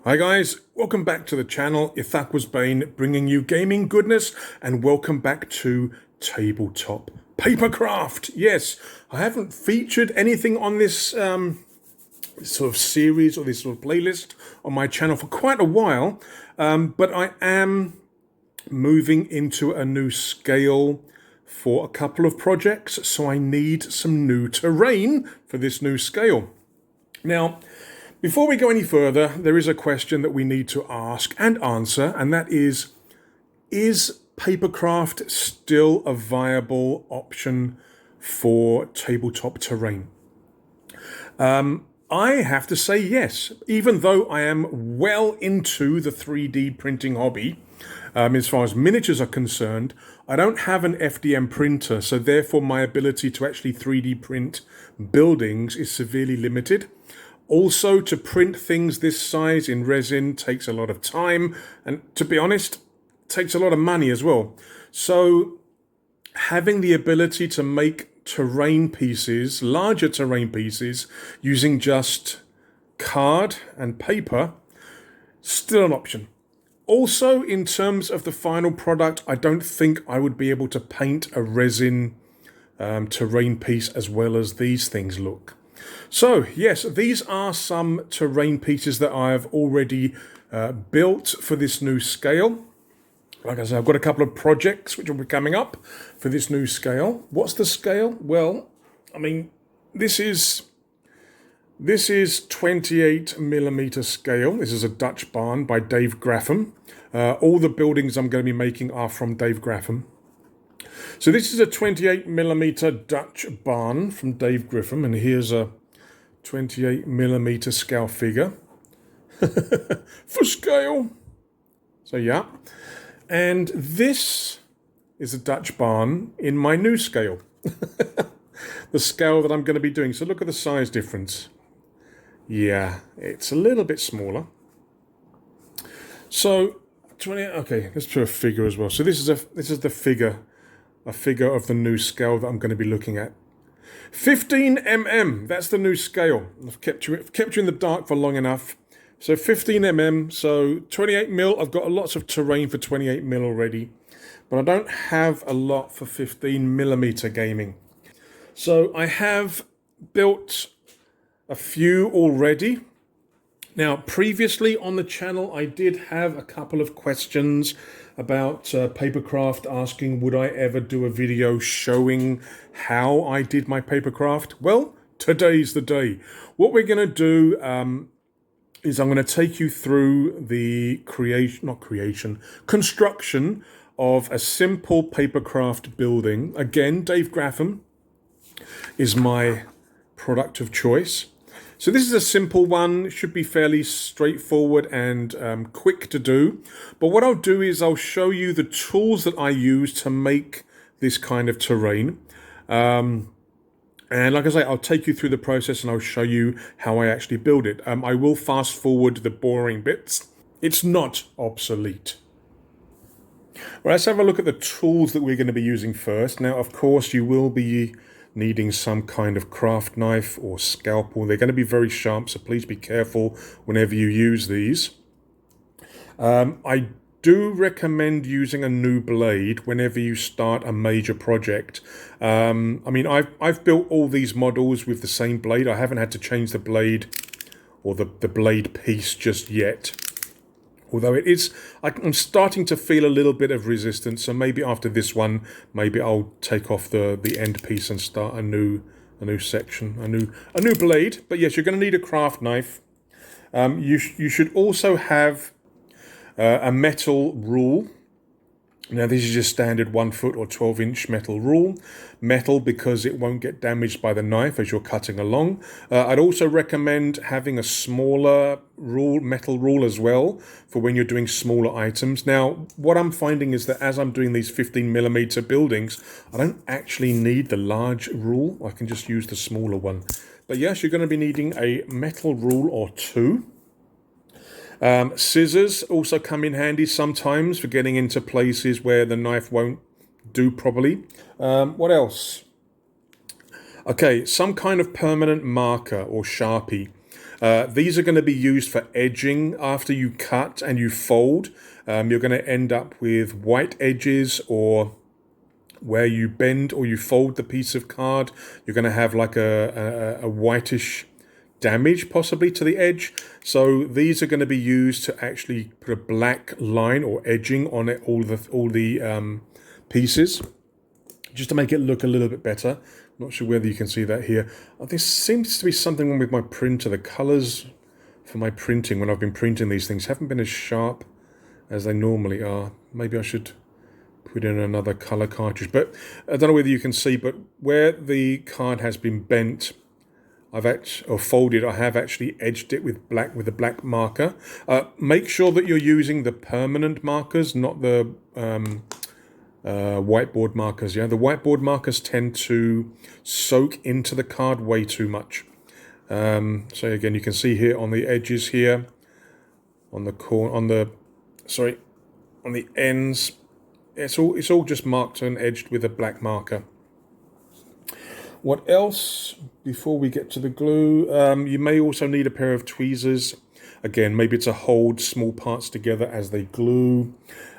Hi guys, welcome back to the channel. Ithak was Bane bringing you gaming goodness, and welcome back to Tabletop Papercraft. Yes, I haven't featured anything on this sort of series or this sort of playlist on my channel for quite a while, but I am moving into a new scale for a couple of projects, so I need some new terrain for this new scale. Now, before we go any further, there is a question that we need to ask and answer, and that is papercraft still a viable option for tabletop terrain? I have to say yes, even though I am well into the 3D printing hobby. As far as miniatures are concerned, I don't have an FDM printer, so therefore my ability to actually 3D print buildings is severely limited. Also, to print things this size in resin takes a lot of time, and to be honest, takes a lot of money as well. So having the ability to make terrain pieces, larger terrain pieces, using just card and paper, still an option. Also, in terms of the final product, I don't think I would be able to paint a resin terrain piece as well as these things look. So, yes, these are some terrain pieces that I've already built for this new scale. Like I said, I've got a couple of projects which will be coming up for this new scale. What's the scale? Well, I mean, this is 28mm scale. This is a Dutch barn by Dave Graffam. All the buildings I'm going to be making are from Dave Graffam. So this is a 28mm Dutch barn from Dave Graffam, and here's a 28mm scale figure for scale. So yeah, and this is a Dutch barn in my new scale, the scale that I'm going to be doing. So look at the size difference. Yeah, it's a little bit smaller. So 20. Okay, let's put a figure as well. So this is the figure, a figure of the new scale that I'm going to be looking at. 15mm. That's the new scale. I've kept you in the dark for long enough. So 15mm. So 28mm. I've got lots of terrain for 28mm already, but I don't have a lot for 15mm gaming. So I have built a few already. Now, previously on the channel, I did have a couple of questions about papercraft, asking would I ever do a video showing how I did my papercraft. Well, today's the day. What we're going to do is I'm going to take you through the construction of a simple papercraft building. Again, Dave Graffam is my product of choice. So this is a simple one, should be fairly straightforward and quick to do. But what I'll do is I'll show you the tools that I use to make this kind of terrain. And like I say, I'll take you through the process and I'll show you how I actually build it. I will fast forward the boring bits. It's not obsolete. Well, let's have a look at the tools that we're going to be using first. Now, of course, you will be needing some kind of craft knife or scalpel. They're going to be very sharp, so please be careful whenever you use these. I do recommend using a new blade whenever you start a major project. I mean, I've built all these models with the same blade. I haven't had to change the blade or the blade piece just yet. Although I'm starting to feel a little bit of resistance, so maybe after this one, maybe I'll take off the end piece and start a new section, a new blade. But yes, you're going to need a craft knife. You should also have a metal rule. Now this is your standard 1 foot or 12-inch metal rule. Metal because it won't get damaged by the knife as you're cutting along. I'd also recommend having a smaller metal rule as well for when you're doing smaller items. Now what I'm finding is that as I'm doing these 15mm buildings, I don't actually need the large rule. I can just use the smaller one. But yes, you're going to be needing a metal rule or two. Scissors also come in handy sometimes for getting into places where the knife won't do properly. What else? Okay, some kind of permanent marker or Sharpie. These are going to be used for edging after you cut and you fold. You're going to end up with white edges, or where you bend or you fold the piece of card, you're going to have like a whitish damage possibly to the edge. So these are going to be used to actually put a black line or edging on it, all the pieces, just to make it look a little bit better. Not sure whether you can see that here. There seems to be something wrong with my printer. The colors for my printing when I've been printing these things haven't been as sharp as they normally are. Maybe I should put in another color cartridge, but I don't know whether you can see, but where the card has been bent, or folded, I have actually edged it with a black marker. Make sure that you're using the permanent markers, not the whiteboard markers. Yeah, the whiteboard markers tend to soak into the card way too much. So again, you can see here on the edges here, on the ends, it's all just marked and edged with a black marker. What else before we get to the glue? You may also need a pair of tweezers. Again, maybe to hold small parts together as they glue.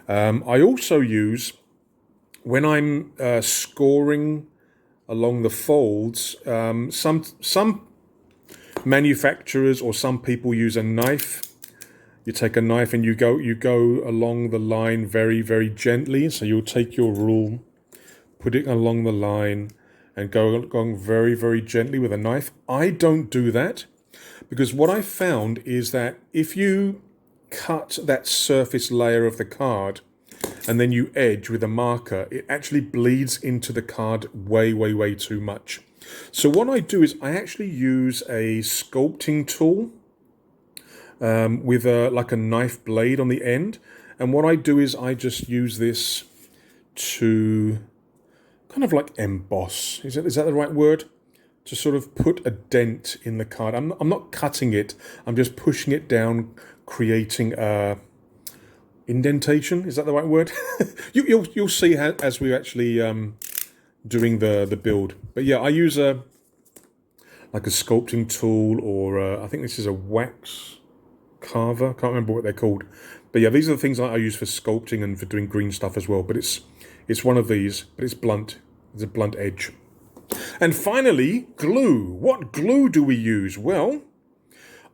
I also use, when I'm scoring along the folds, some manufacturers or some people use a knife. You take a knife and you go along the line very, very gently. So you'll take your rule, put it along the line, and going very, very gently with a knife. I don't do that, because what I found is that if you cut that surface layer of the card and then you edge with a marker, it actually bleeds into the card way, way, way too much. So what I do is I actually use a sculpting tool with like a knife blade on the end. And what I do is I just use this to kind of like emboss. Is that the right word? To sort of put a dent in the card. I'm not cutting it. I'm just pushing it down, creating a indentation. Is that the right word? You'll see as we're actually doing the build. But yeah, I use like a sculpting tool, or I think this is a wax carver. Can't remember what they're called. But yeah, these are the things I use for sculpting and for doing green stuff as well. But it's one of these, but it's blunt. It's a blunt edge. And finally, glue. What glue do we use? Well,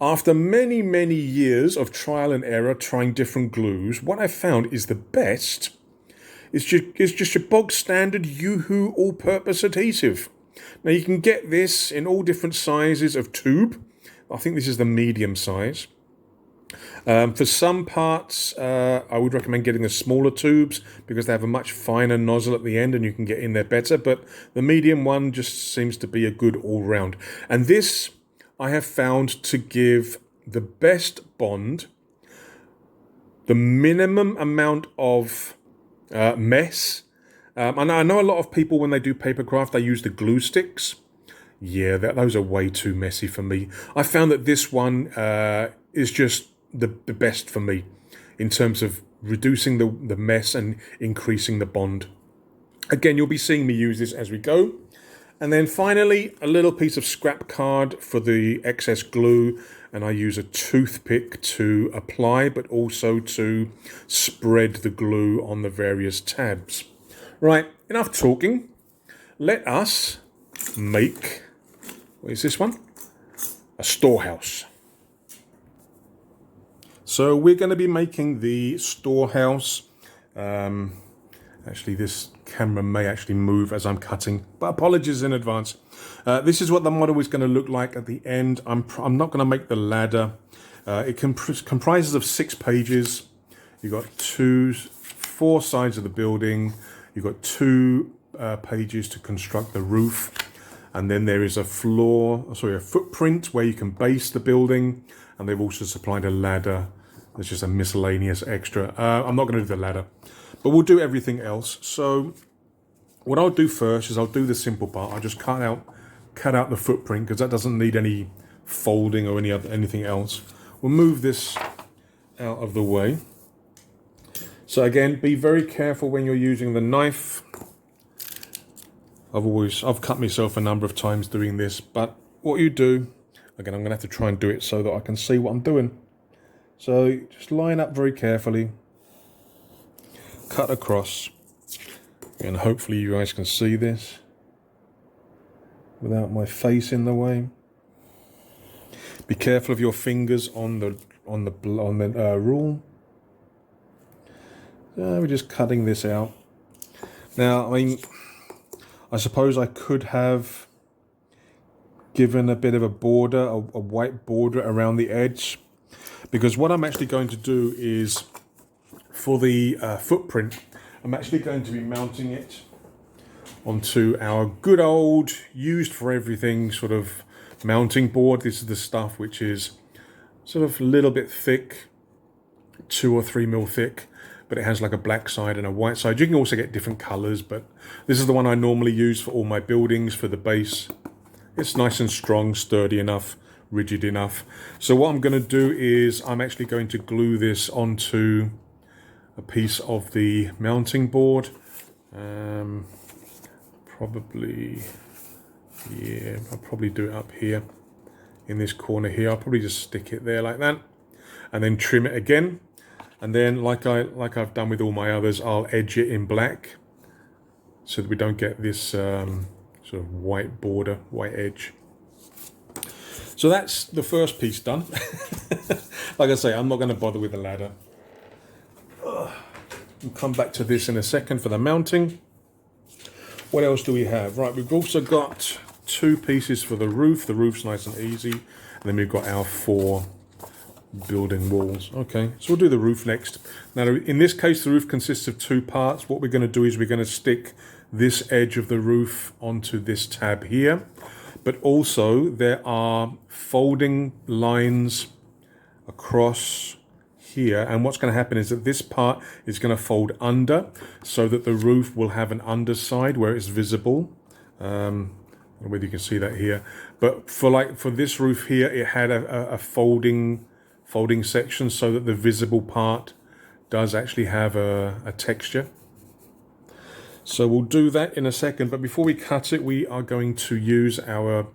after many, many years of trial and error trying different glues, what I found is the best is just your bog standard Yoo-hoo all-purpose adhesive. Now you can get this in all different sizes of tube. I think this is the medium size. For some parts, I would recommend getting the smaller tubes because they have a much finer nozzle at the end and you can get in there better. But the medium one just seems to be a good all-round. And this I have found to give the best bond, the minimum amount of mess. And I know a lot of people, when they do papercraft, they use the glue sticks. Yeah, those are way too messy for me. I found that this one is just the best for me in terms of reducing the mess and increasing the bond. Again, you'll be seeing me use this as we go. And then finally, a little piece of scrap card for the excess glue. And I use a toothpick to apply, but also to spread the glue on the various tabs. Right, enough talking. Let us make, what is this one? A storehouse. So we're going to be making the storehouse. Actually, this camera may actually move as I'm cutting, but apologies in advance. This is what the model is going to look like at the end. I'm not going to make the ladder. It comprises of 6 pages. You've got 4 sides of the building. You've got 2 pages to construct the roof. And then there is a footprint where you can base the building. And they've also supplied a ladder. There's just a miscellaneous extra. I'm not going to do the ladder, but we'll do everything else. So what I'll do first is I'll do the simple part. I'll just cut out the footprint because that doesn't need any folding or anything else. We'll move this out of the way. So again, be very careful when you're using the knife. I've cut myself a number of times doing this, but what you do, Again, I'm going to have to try and do it so that I can see what I'm doing. So just line up very carefully, cut across, and hopefully you guys can see this without my face in the way. Be careful of your fingers on the rule. So we're just cutting this out. Now, I mean, I suppose I could have given a bit of a border, a white border around the edge, because what I'm actually going to do is, for the footprint, I'm actually going to be mounting it onto our good old, used for everything sort of mounting board. This is the stuff which is sort of a little bit thick, 2 or 3 mil thick, but it has like a black side and a white side. You can also get different colors, but this is the one I normally use for all my buildings, for the base. It's nice and strong, sturdy enough, rigid enough. So what I'm going to do is I'm actually going to glue this onto a piece of the mounting board. Probably, yeah, I'll probably do it up here in this corner here. I'll probably just stick it there like that, and then trim it again. And then, like I've done with all my others, I'll edge it in black so that we don't get this sort of white border, white edge. So that's the first piece done. Like I say, I'm not going to bother with the ladder. We'll come back to this in a second for the mounting. What else do we have? Right, we've also got 2 pieces for the roof. The roof's nice and easy. And then we've got our 4 building walls. Okay, so we'll do the roof next. Now, in this case, the roof consists of 2 parts. What we're going to do is we're going to stick this edge of the roof onto this tab here. But also, there are folding lines across here, and what's going to happen is that this part is going to fold under so that the roof will have an underside where it's visible. I don't know whether you can see that here, but for this roof here, it had a folding section so that the visible part does actually have a texture. So we'll do that in a second, but before we cut it, we are going to use our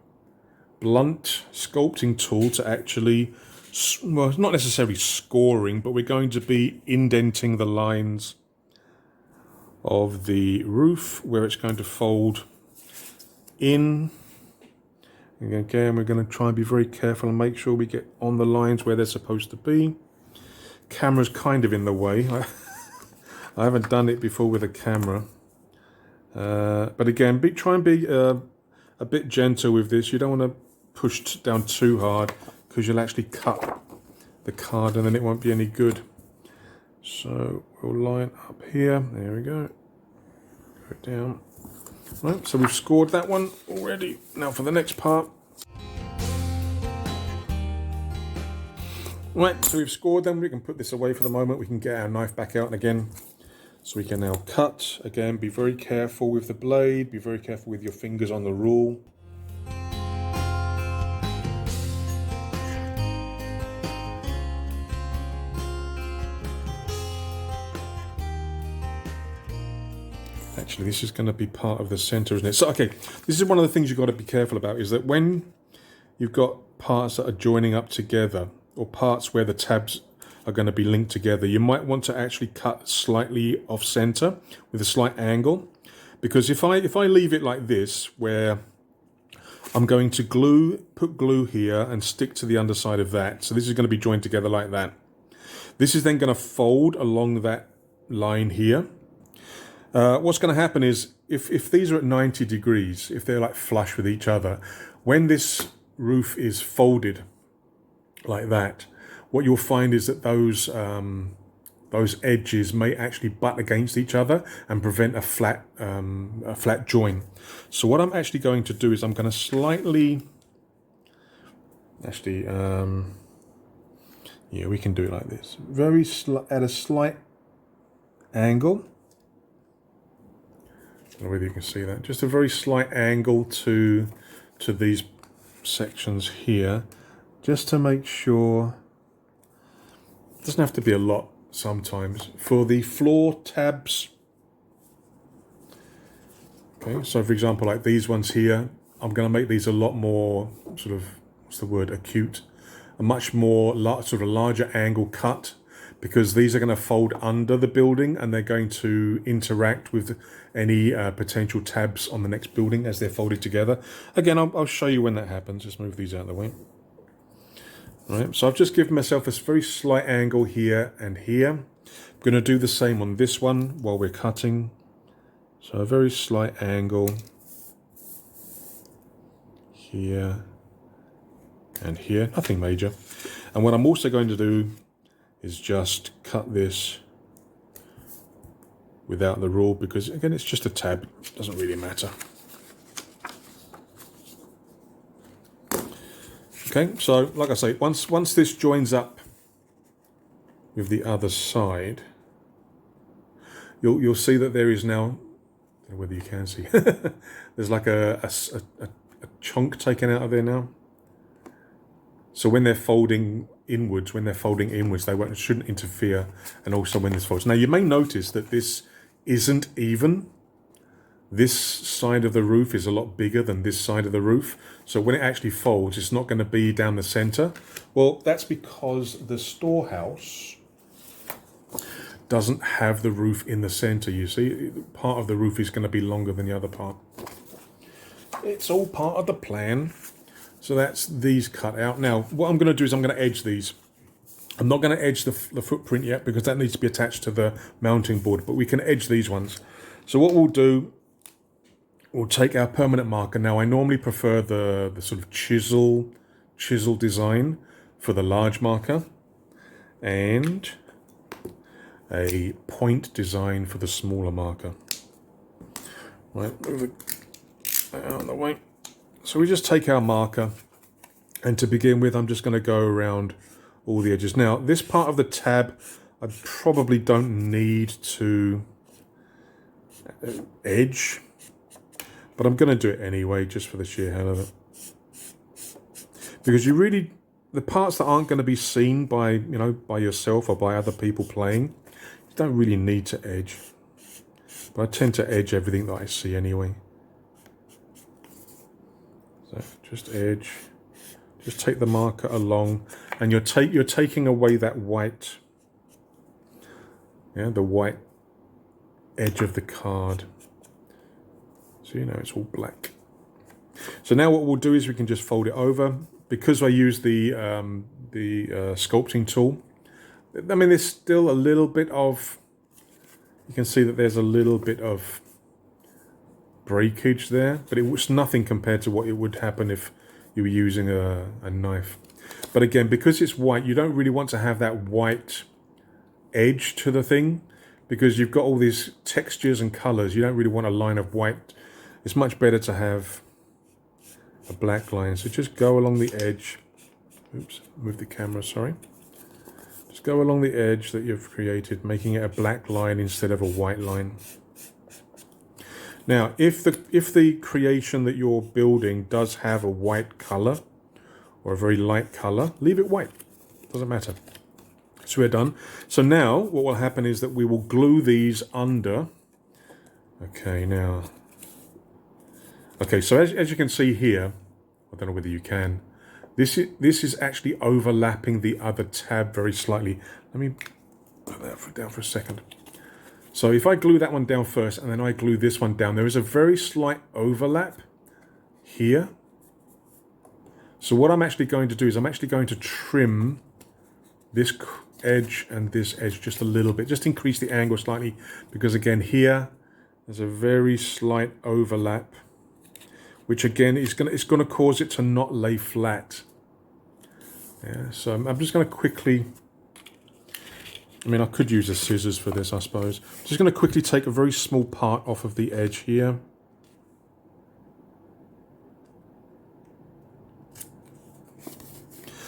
blunt sculpting tool to actually, well, not necessarily scoring, but we're going to be indenting the lines of the roof where it's going to fold in. And again, we're going to try and be very careful and make sure we get on the lines where they're supposed to be. Camera's kind of in the way. I haven't done it before with a camera. But again, try and be a bit gentle with this. You don't want to push down too hard, because you'll actually cut the card and then it won't be any good. So we'll line up here. There we go. Go down. Right, so we've scored that one already. Now for the next part. Right, so we've scored them. We can put this away for the moment. We can get our knife back out again. So we can now cut. Again, be very careful with the blade. Be very careful with your fingers on the rule. Actually, this is going to be part of the center, isn't it? So, okay, this is one of the things you've got to be careful about, is that when you've got parts that are joining up together, or parts where the tabs are going to be linked together, you might want to actually cut slightly off center with a slight angle, because if I leave it like this, where I'm going to put glue here and stick to the underside of that, so this is going to be joined together like that. This is then going to fold along that line here. What's going to happen is, if these are at 90 degrees, if they're like flush with each other, when this roof is folded like that, what you'll find is that those edges may actually butt against each other and prevent a flat join. So what I'm actually going to do is I'm going to slightly, actually, yeah, we can do it like this, at a slight angle. I don't know whether you can see that. Just a very slight angle to these sections here, just to make sure. It doesn't have to be a lot sometimes. For the floor tabs, okay, so for example, like these ones here, I'm going to make these a lot more sort of what's the word, acute, a much more sort of larger angle cut, because these are going to fold under the building and they're going to interact with any potential tabs on the next building as they're folded together. Again, I'll show you when that happens. Just move these out of the way. All right, so I've just given myself this very slight angle here and here. I'm going to do the same on this one while we're cutting. So a very slight angle here and here, nothing major. And what I'm also going to do is just cut this without the rule, because again, it's just a tab, it doesn't really matter. Okay, so like I say, once this joins up with the other side, you'll see that there is now, I don't know whether you can see, there's like a chunk taken out of there now. So when they're folding inwards, they shouldn't interfere, and also when this folds. Now you may notice that this isn't even. This side of the roof is a lot bigger than this side of the roof. So when it actually folds, it's not going to be down the center. Well, that's because the storehouse doesn't have the roof in the center, you see. Part of the roof is going to be longer than the other part. It's all part of the plan. So that's these cut out. Now, what I'm going to do is I'm going to edge these. I'm not going to edge the footprint yet, because that needs to be attached to the mounting board, but we can edge these ones. So what we'll do, we'll take our permanent marker. Now, I normally prefer the sort of chisel design for the large marker, and a point design for the smaller marker. Right, move it out of the way. So we just take our marker, and to begin with, I'm just going to go around all the edges. Now, this part of the tab, I probably don't need to edge, but I'm going to do it anyway, just for the sheer hell of it. Because the parts that aren't going to be seen by, by yourself or by other people playing, you don't really need to edge. But I tend to edge everything that I see anyway. So just edge, just take the marker along, and you're taking away that white, the white edge of the card. So it's all black. So now what we'll do is we can just fold it over. Because I use the sculpting tool, I mean, there's still a little bit of, you can see that there's a little bit of breakage there, but it was nothing compared to what it would happen if you were using a knife. But again, because it's white, you don't really want to have that white edge to the thing, because you've got all these textures and colors. You don't really want a line of white. It's much better to have a black line. So just go along the edge. Oops, move the camera, sorry. Just go along the edge that you've created, making it a black line instead of a white line. Now, if the creation that you're building does have a white color or a very light color, leave it white. Doesn't matter. So we're done. So now what will happen is that we will glue these under. Okay, now. Okay, so as you can see here, I don't know whether you can, this is actually overlapping the other tab very slightly. Let me put that down for a second. So if I glue that one down first and then I glue this one down, there is a very slight overlap here. So what I'm actually going to do is I'm actually going to trim this edge and this edge just a little bit, just increase the angle slightly, because again here there's a very slight overlap, which again is it's going to cause it to not lay flat. Yeah, so I'm just going to quickly, I mean, I could use the scissors for this, I suppose. I'm just going to quickly take a very small part off of the edge here.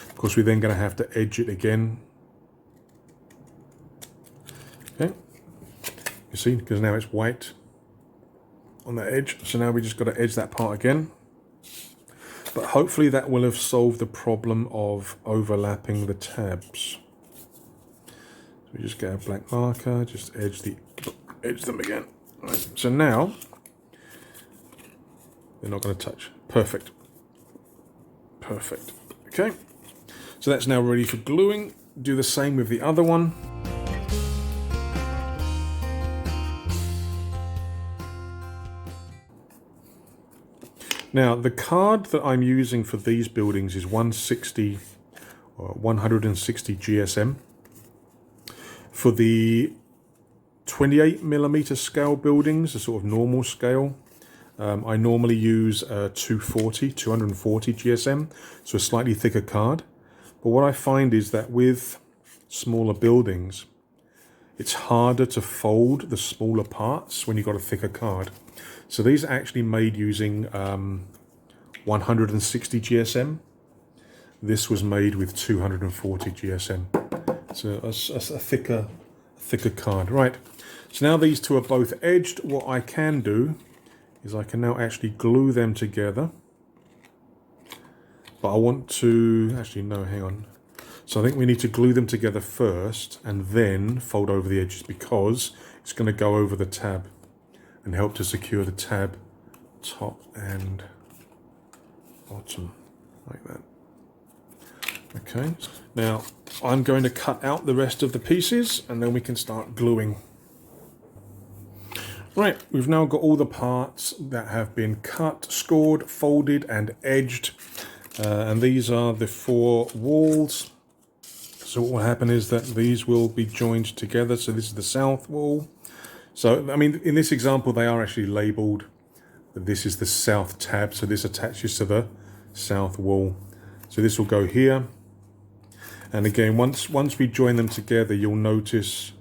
Of course, we're then going to have to edge it again. Okay, you see, because now it's white on the edge. So now we just got to edge that part again. But hopefully that will have solved the problem of overlapping the tabs. So we just get a black marker, just edge them again. Right. So now they're not going to touch. Perfect. Perfect. Okay, so that's now ready for gluing. Do the same with the other one. Now, the card that I'm using for these buildings is 160 or 160 GSM. For the 28mm scale buildings, the sort of normal scale, I normally use 240 GSM, so a slightly thicker card. But what I find is that with smaller buildings, it's harder to fold the smaller parts when you've got a thicker card. So these are actually made using 160 GSM. This was made with 240 GSM. So a thicker card. Right, so now these two are both edged. What I can do is I can now actually glue them together. But I want to, actually no, hang on. So I think we need to glue them together first and then fold over the edges, because it's going to go over the tab and help to secure the tab top and bottom, like that. Okay, now I'm going to cut out the rest of the pieces and then we can start gluing. Right, we've now got all the parts that have been cut, scored, folded and edged. And these are the 4 walls. So what will happen is that these will be joined together. So this is the south wall. So, I mean, in this example, they are actually labeled. This is the south tab. So this attaches to the south wall. So this will go here. And again, once we join them together, you'll notice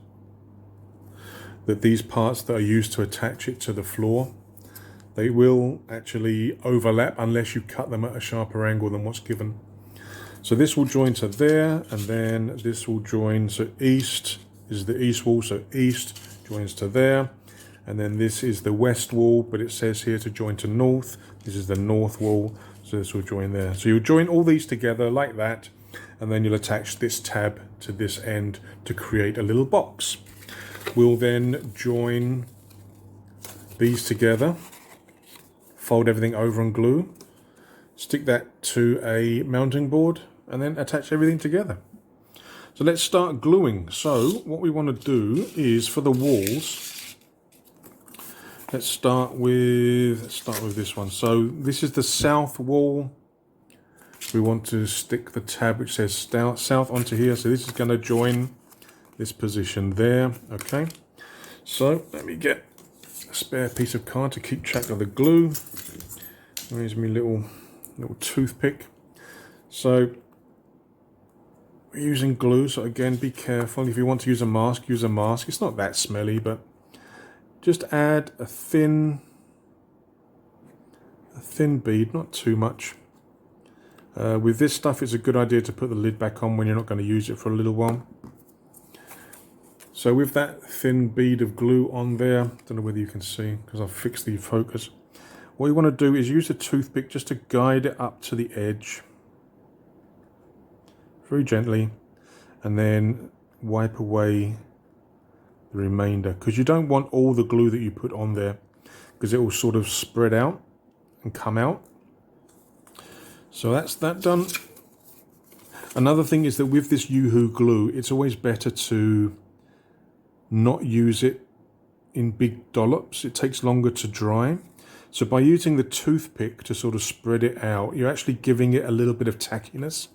that these parts that are used to attach it to the floor, they will actually overlap unless you cut them at a sharper angle than what's given. So this will join to there, and then this will join, so east is the east wall, so east joins to there. And then this is the west wall, but it says here to join to north. This is the north wall, so this will join there. So you'll join all these together like that, and then you'll attach this tab to this end to create a little box. We'll then join these together, fold everything over and glue, stick that to a mounting board, and then attach everything together. So let's start gluing. So what we want to do is, for the walls, let's start with this one. So this is the south wall. We want to stick the tab which says south onto here. So this is going to join this position there. Okay, so let me get a spare piece of card to keep track of the glue. Here's my little toothpick. So we're using glue, so again, be careful. If you want to use a mask, use a mask. It's not that smelly, but just add a thin bead, not too much. With this stuff, it's a good idea to put the lid back on when you're not going to use it for a little while. So with that thin bead of glue on there, don't know whether you can see because I've fixed the focus. What you want to do is use a toothpick just to guide it up to the edge, very gently, and then wipe away the remainder, because you don't want all the glue that you put on there, because it will sort of spread out and come out. So that's that done. Another thing is that with this Yoo-hoo glue, it's always better to not use it in big dollops. It takes longer to dry. So by using the toothpick to sort of spread it out, you're actually giving it a little bit of tackiness.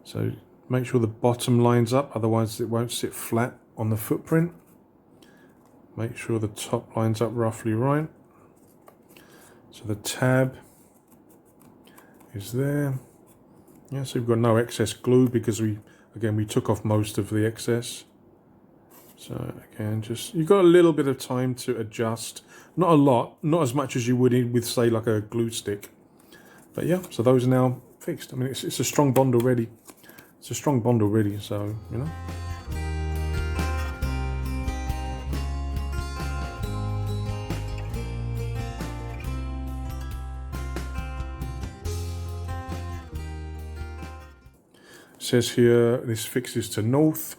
So make sure the bottom lines up, otherwise it won't sit flat on the footprint. Make sure the top lines up roughly right. So the tab is there. Yeah, so we've got no excess glue because we took off most of the excess. So again, just, you've got a little bit of time to adjust. Not a lot, not as much as you would with, say, like a glue stick. But yeah, so those are now fixed. I mean, it's a strong bond already. It's a strong bond already, so, you know. It says here, this fixes to north.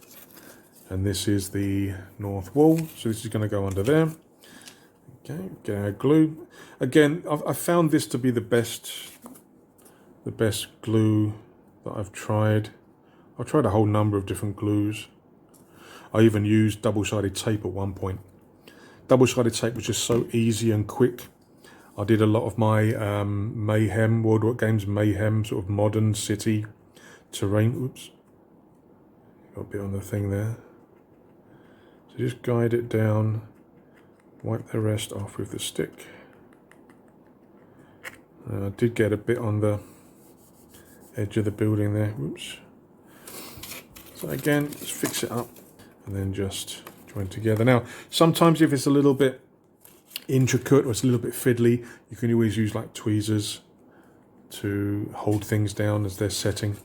And this is the north wall, so this is going to go under there. Okay, get our glue. Again, I found this to be the best the best glue that I've tried. I've tried a whole number of different glues. I even used double-sided tape at one point. Double-sided tape was just so easy and quick. I did a lot of my Mayhem, World War Games Mayhem, sort of modern city terrain. Oops. Got a bit on the thing there. So just guide it down, wipe the rest off with the stick. I did get a bit on the edge of the building there. Oops. So again, just fix it up and then just join together. Now, sometimes if it's a little bit intricate or it's a little bit fiddly, you can always use like tweezers to hold things down as they're setting,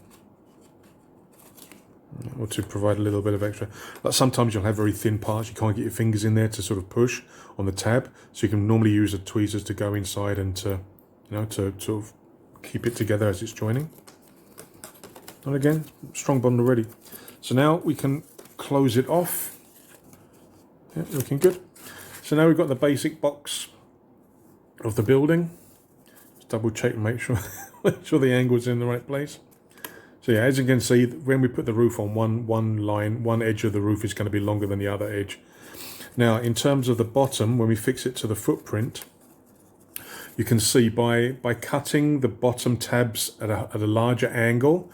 or to provide a little bit of extra. Like sometimes you'll have very thin parts, you can't get your fingers in there to sort of push on the tab, so you can normally use the tweezers to go inside and to, you know, to sort of keep it together as it's joining. And again, strong bond already. So now we can close it off. Yeah, looking good. So now we've got the basic box of the building. Just double check and make sure the angle's in the right place. So yeah, as you can see, when we put the roof on, one edge of the roof is going to be longer than the other edge. Now, in terms of the bottom, when we fix it to the footprint, you can see by cutting the bottom tabs at a larger angle,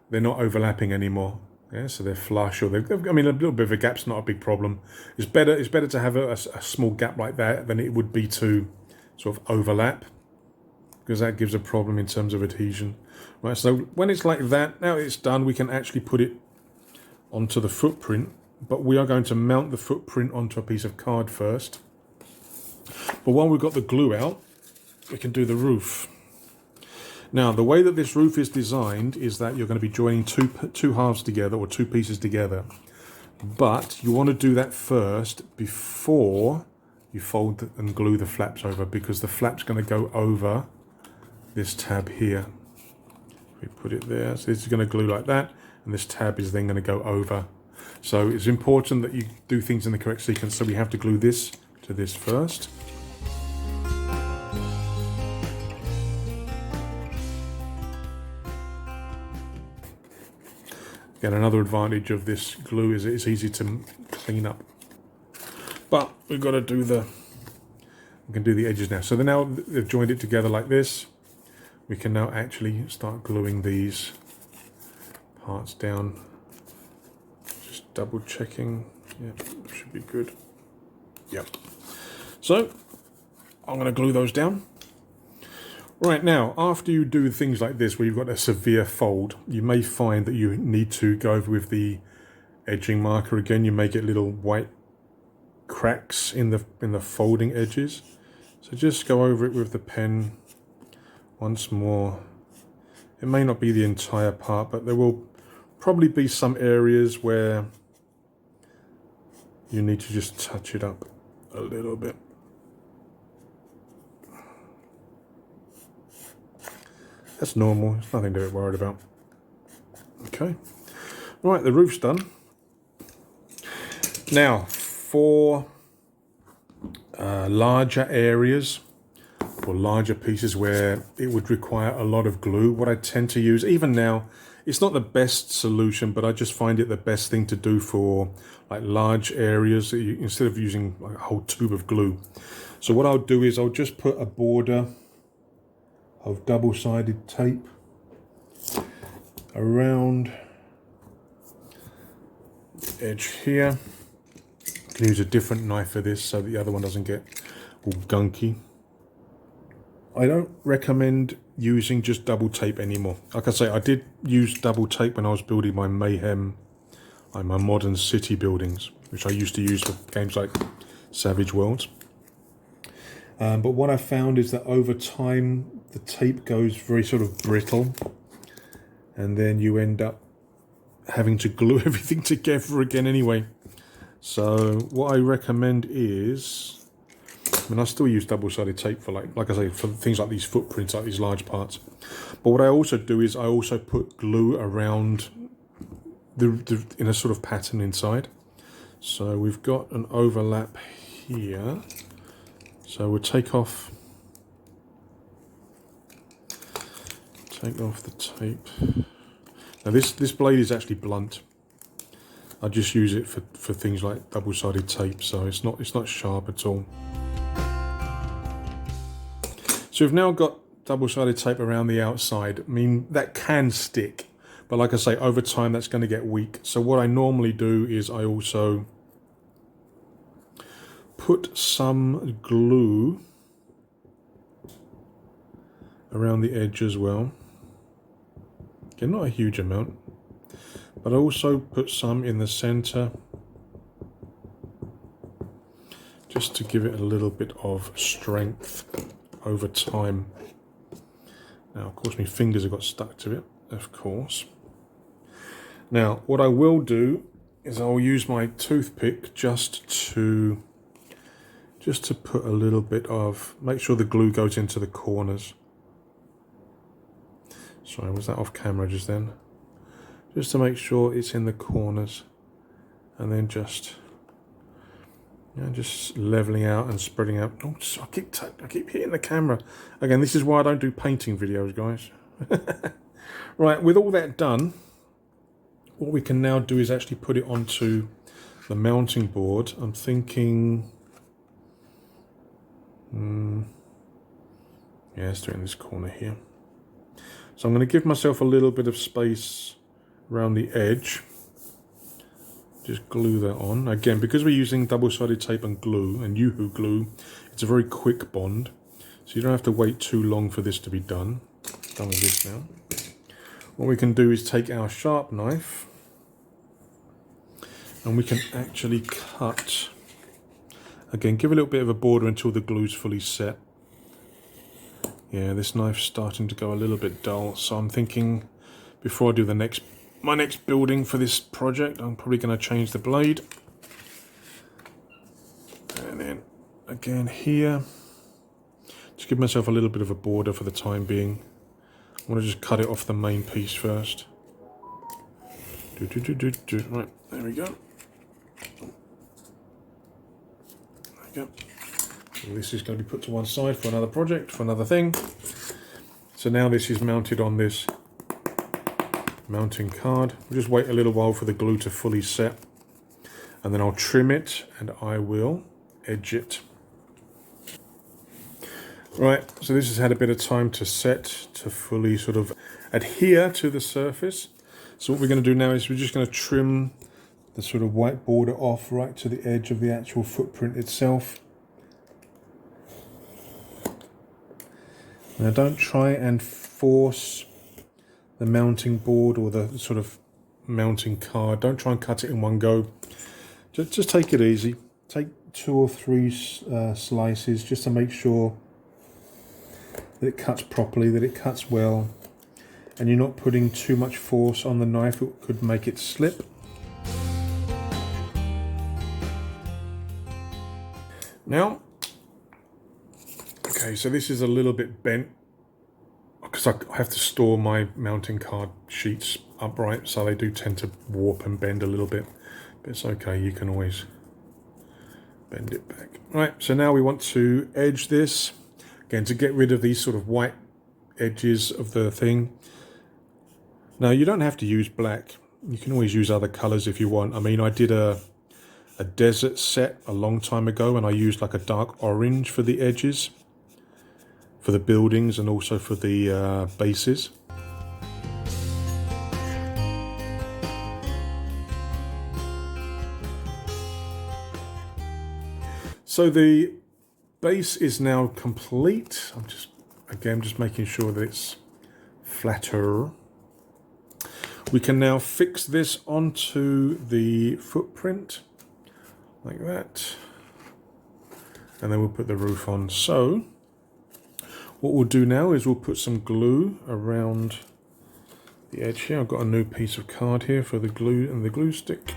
they're not overlapping anymore. Yeah, so they're flush, or I mean, a little bit of a gap's not a big problem. It's better to have a small gap like that than it would be to sort of overlap, because that gives a problem in terms of adhesion. Right, so when it's like that, now it's done, we can actually put it onto the footprint, but we are going to mount the footprint onto a piece of card first. But while we've got the glue out, we can do the roof. Now, the way that this roof is designed is that you're going to be joining two halves together, or two pieces together. But you want to do that first before you fold and glue the flaps over, because the flap's going to go over this tab here. We put it there, so this is going to glue like that, and this tab is then going to go over. So it's important that you do things in the correct sequence, so we have to glue this to this first. Again, another advantage of this glue is it's easy to clean up. But we've got to do we can do the edges now. So now they've joined it together like this. We can now actually start gluing these parts down. Just double checking. Yeah, should be good. Yep. So I'm going to glue those down. Right, now, after you do things like this where you've got a severe fold, you may find that you need to go over with the edging marker again. You may get little white cracks in the folding edges. So just go over it with the pen once more. It may not be the entire part, but there will probably be some areas where you need to just touch it up a little bit. That's normal, it's nothing to get worried about. Okay, right, the roof's done. Now, for larger areas or larger pieces where it would require a lot of glue, what I tend to use, even now, it's not the best solution, but I just find it the best thing to do for like large areas that instead of using like a whole tube of glue. So what I'll do is I'll just put a border of double-sided tape around the edge here. You can use a different knife for this so the other one doesn't get all gunky. I don't recommend using just double tape anymore. Like I say, I did use double tape when I was building my Mayhem, like my modern city buildings, which I used to use for games like Savage Worlds. But what I found is that over time, the tape goes very sort of brittle, and then you end up having to glue everything together again anyway. So what I recommend is, I mean, I still use double-sided tape for like I say, for things like these footprints, like these large parts. But what I also do is I also put glue around in a sort of pattern inside. So we've got an overlap here. So we'll take off Take off the tape. Now this blade is actually blunt. I just use it for things like double-sided tape, so it's not sharp at all. So we've now got double-sided tape around the outside. I mean, that can stick, but like I say, over time that's going to get weak. So what I normally do is I also put some glue around the edge as well. Again, not a huge amount. But I also put some in the center just to give it a little bit of strength over time. Now, of course, my fingers have got stuck to it, of course. Now, what I will do is I'll use my toothpick just to put a little bit of, make sure the glue goes into the corners. Sorry, was that off camera just then? Just to make sure it's in the corners, and then just leveling out and spreading out. Oh, I keep hitting the camera. Again, this is why I don't do painting videos, guys. Right, with all that done, what we can now do is actually put it onto the mounting board. I'm thinking, yeah, let's do it in this corner here. So I'm going to give myself a little bit of space around the edge. Just glue that on. Again, because we're using double-sided tape and glue, and Yoo-hoo glue, it's a very quick bond. So you don't have to wait too long for this to be done. Done with this now. What we can do is take our sharp knife, and we can actually cut. Again, give a little bit of a border until the glue's fully set. Yeah, this knife's starting to go a little bit dull, so I'm thinking before I do my next building for this project, I'm probably going to change the blade. And then again here, just give myself a little bit of a border for the time being. I want to just cut it off the main piece first. Right, there we go. There we go. So this is going to be put to one side for another project, for another thing. So now this is mounted on this mounting card. We'll just wait a little while for the glue to fully set, and then I'll trim it and I will edge it. Right, so this has had a bit of time to set, to fully sort of adhere to the surface. So what we're going to do now is we're just going to trim the sort of white border off right to the edge of the actual footprint itself. Now don't try and force the mounting board or the sort of mounting card. Don't try and cut it in one go. Just take it easy. Take 2 or 3 slices just to make sure that it cuts properly, that it cuts well, and you're not putting too much force on the knife. It could make it slip. Now, okay, so this is a little bit bent, because I have to store my mounting card sheets upright, so they do tend to warp and bend a little bit. But it's okay, you can always bend it back. Right, so now we want to edge this. Again, to get rid of these sort of white edges of the thing. Now, you don't have to use black. You can always use other colours if you want. I mean, I did a desert set a long time ago, and I used like a dark orange for the edges, for the buildings and also for the bases. So the base is now complete. I'm just making sure that it's flatter. We can now fix this onto the footprint like that, and then we'll put the roof on. So what we'll do now is we'll put some glue around the edge here. I've got a new piece of card here for the glue and the glue stick.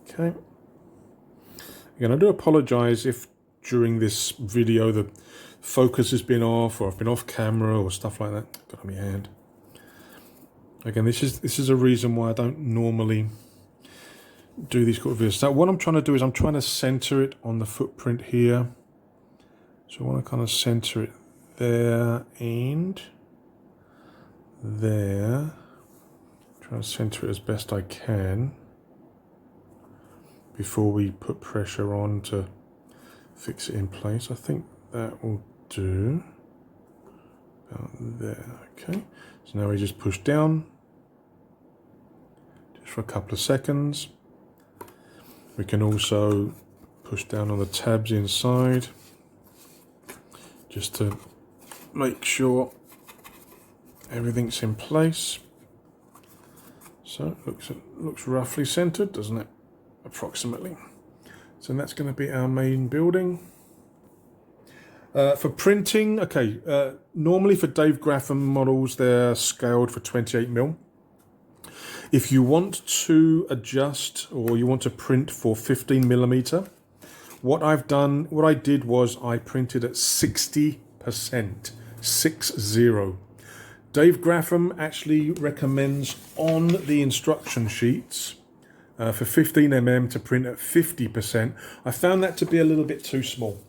Okay. Again, I do apologise if during this video the focus has been off, or I've been off camera or stuff like that. Got on my hand. Again, this is a reason why I don't normally do these sort of videos. So what I'm trying to do is I'm trying to center it on the footprint here. So I want to kind of center it there and there. Try to center it as best I can before we put pressure on to fix it in place. I think that will do. About there. Okay. So now we just push down just for a couple of seconds. We can also push down on the tabs inside just to make sure everything's in place. So it looks roughly centered, doesn't it? Approximately. So that's going to be our main building. For printing, okay, normally for Dave Graffam models, they're scaled for 28mm. If you want to adjust or you want to print for 15mm, what I did was I printed at 60%, 60. Dave Graffam actually recommends on the instruction sheets for 15mm to print at 50%. I found that to be a little bit too small.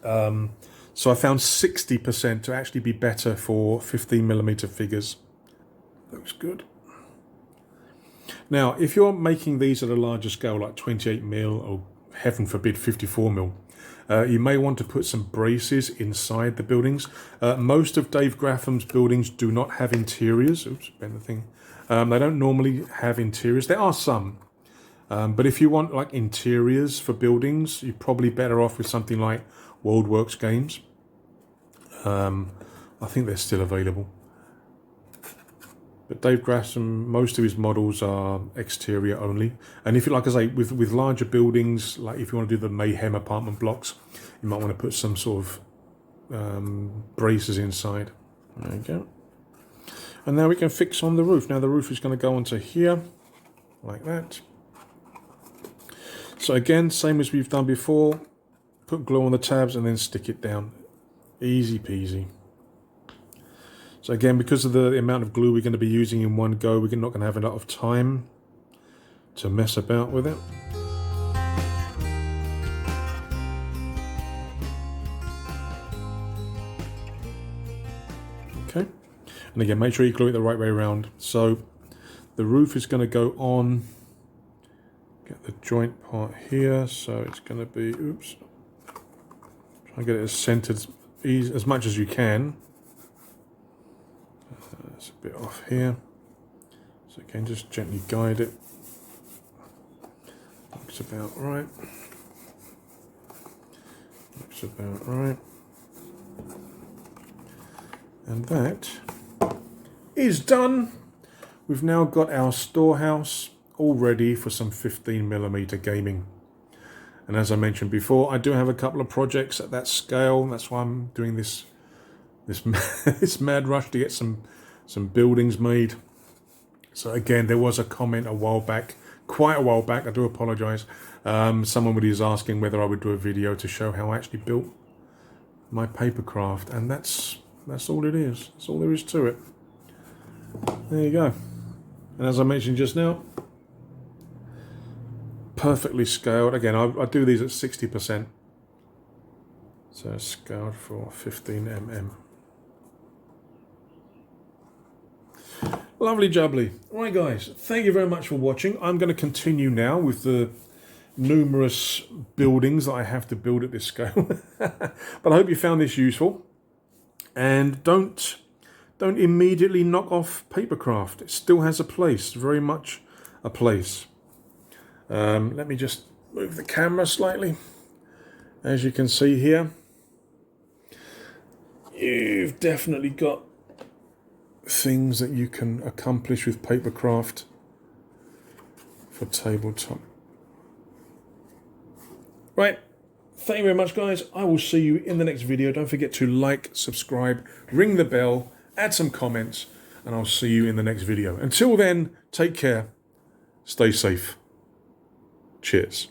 So I found 60% to actually be better for 15mm figures. Looks good. Now, if you're making these at a larger scale, like 28mm or heaven forbid 54mm, you may want to put some braces inside the buildings. Most of Dave Graffam's buildings do not have interiors. Oops, bend the thing. They don't normally have interiors. There are some. But if you want like interiors for buildings, you're probably better off with something like WorldWorks games. I think they're still available. But Dave Graffam, most of his models are exterior only. And if you, like I say, with larger buildings, like if you want to do the Mayhem apartment blocks, you might want to put some sort of braces inside. There you go. And now we can fix on the roof. Now the roof is going to go onto here, like that. So again, same as we've done before, put glue on the tabs and then stick it down. Easy peasy. So again, because of the amount of glue we're going to be using in one go, we're not going to have a lot of time to mess about with it. Okay. And again, make sure you glue it the right way around. So the roof is going to go on, get the joint part here. So it's going to be, oops, try and get it as centered as much as you can. It's a bit off here. So again, just gently guide it. Looks about right. Looks about right. And that is done. We've now got our storehouse all ready for some 15mm gaming. And as I mentioned before, I do have a couple of projects at that scale. That's why I'm doing this this mad rush to get some buildings made. So again, there was a comment a while back, quite a while back, I do apologize. Someone was asking whether I would do a video to show how I actually built my papercraft, and that's all it is. That's all there is to it. There you go. And as I mentioned just now, perfectly scaled. Again, I do these at 60%. So scaled for 15mm. Lovely jubbly. Right guys, thank you very much for watching. I'm going to continue now with the numerous buildings that I have to build at this scale. But I hope you found this useful. And don't immediately knock off papercraft. It still has a place, very much a place. Let me just move the camera slightly. As you can see here, you've definitely got things that you can accomplish with papercraft for tabletop. Right, thank you very much guys. I will see you in the next video. Don't forget to like, subscribe, ring the bell, add some comments, and I'll see you in the next video. Until then, take care, stay safe. Cheers.